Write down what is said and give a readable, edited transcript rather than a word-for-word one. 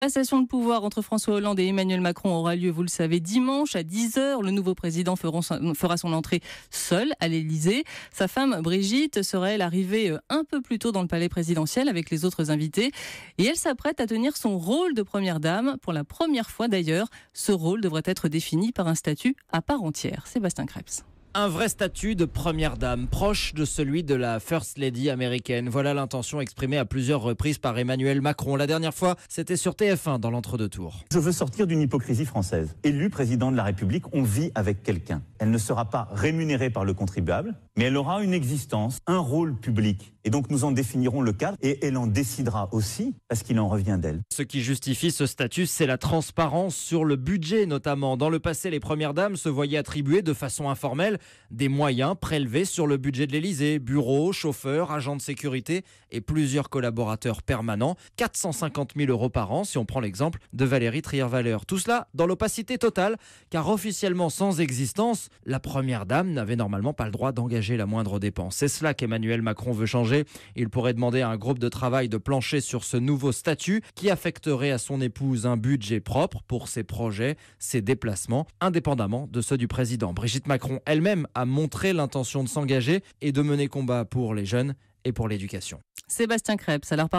La passation de pouvoir entre François Hollande et Emmanuel Macron aura lieu, vous le savez, dimanche à 10h. Le nouveau président fera son entrée seul à l'Élysée. Sa femme, Brigitte, serait elle arrivée un peu plus tôt dans le palais présidentiel avec les autres invités. Et elle s'apprête à tenir son rôle de première dame. Pour la première fois d'ailleurs, ce rôle devrait être défini par un statut à part entière. Sébastien Krebs. Un vrai statut de première dame, proche de celui de la First Lady américaine. Voilà l'intention exprimée à plusieurs reprises par Emmanuel Macron. La dernière fois, c'était sur TF1 dans l'entre-deux-tours. Je veux sortir d'une hypocrisie française. Élu président de la République, on vit avec quelqu'un. Elle ne sera pas rémunérée par le contribuable, mais elle aura une existence, un rôle public. Et donc nous en définirons le cadre et elle en décidera aussi parce qu'il en revient d'elle. Ce qui justifie ce statut, c'est la transparence sur le budget notamment. Dans le passé, les premières dames se voyaient attribuer de façon informelle des moyens prélevés sur le budget de l'Élysée. Bureaux, chauffeurs, agents de sécurité et plusieurs collaborateurs permanents. 450 000 € par an si on prend l'exemple de Valérie Trierweiler. Tout cela dans l'opacité totale car officiellement sans existence, la première dame n'avait normalement pas le droit d'engager la moindre dépense. C'est cela qu'Emmanuel Macron veut changer. Il pourrait demander à un groupe de travail de plancher sur ce nouveau statut qui affecterait à son épouse un budget propre pour ses projets, ses déplacements, indépendamment de ceux du président. Brigitte Macron elle-même a montré l'intention de s'engager et de mener combat pour les jeunes et pour l'éducation. Sébastien Krebs. Alors,